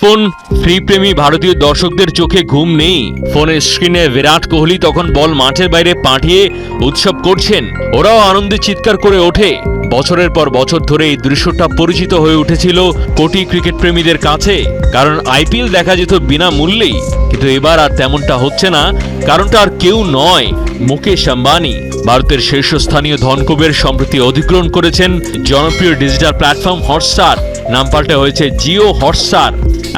IPhone free প্রেমী ভারতীয় দর্শকদের চোখে ঘুম নেই। ফোনের স্ক্রিনে বিরাট কোহলি তখন বল মাঠের বাইরে পাঠিয়ে উৎসব করছেন, ওরাও আনন্দে চিৎকার করে ওঠে। বছরের পর বছর ধরে এই দৃশ্যটা পরিচিত হয়ে উঠেছিল কোটি ক্রিকেট প্রেমীদের কাছে, কারণ আইপিএল দেখা যেত বিনামূল্যেই। কিন্তু এবার আর তেমনটা হচ্ছে না। কারণটা আর কেউ নয়, মুকেশ আম্বানি। ভারতের শীর্ষস্থানীয় ধনকুবের সম্প্রতি অধিগ্রহণ করেছেন জনপ্রিয় ডিজিটাল প্ল্যাটফর্ম হটস্টার। নাম পাল্টে হয়েছে জিও হটস্টার।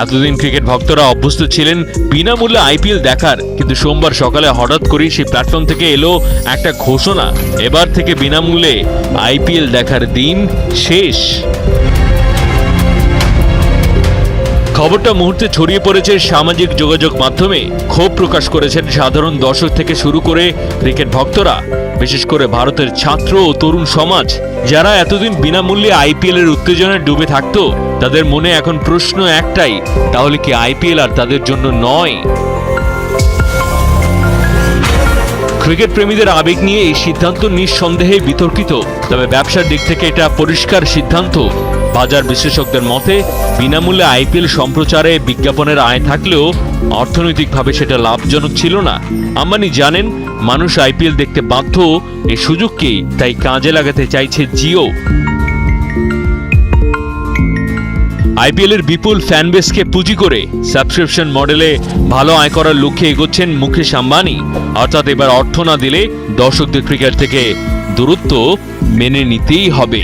এতদিন ক্রিকেট ভক্তরা অভ্যস্ত ছিলেন বিনামূল্যে আইপিএল দেখার, কিন্তু সোমবার সকালে হঠাৎ করেই সেই প্ল্যাটফর্ম থেকে এলো একটা ঘোষণা, এবার থেকে বিনামূল্যে আইপিএল দেখার দিন শেষ। খবরটা মুহূর্তে ছড়িয়ে পড়েছে সামাজিক যোগাযোগ মাধ্যমে। ক্ষোভ প্রকাশ করেছেন সাধারণ দর্শক থেকে শুরু করে ক্রিকেট ভক্তরা, বিশেষ করে ভারতের ছাত্র ও তরুণ সমাজ, যারা এতদিন বিনামূল্যে আইপিএল এর উত্তেজনায় ডুবে থাকতো। তাদের মনে এখন প্রশ্ন একটাই, তাহলে কি আইপিএল আর তাদের জন্য নয়? ক্রিকেট প্রেমীদের আবেগ নিয়ে এই সিদ্ধান্ত নিঃসন্দেহে বিতর্কিত, তবে ব্যবসার দিক থেকে এটা পরিষ্কার সিদ্ধান্ত। বাজার বিশ্লেষকদের মতে বিনামূল্যে আইপিএল সম্প্রচারে বিজ্ঞাপনের আয় থাকলেও অর্থনৈতিকভাবে সেটা লাভজনক ছিল না। আম্বানি জানেন মানুষ আইপিএল দেখতে বাধ্য, এই সুযোগকেই তাই কাজে লাগাতে চাইছে জিও। আইপিএল এর বিপুল ফ্যানবেসকে পুঁজি করে সাবস্ক্রিপশন মডেলে ভালো আয় করার লক্ষ্যে এগোচ্ছেন মুকেশ আম্বানি। অর্থাৎ এবার অর্থ না দিলে দর্শকদের ক্রিকেট থেকে দূরত্ব মেনে নিতেই হবে।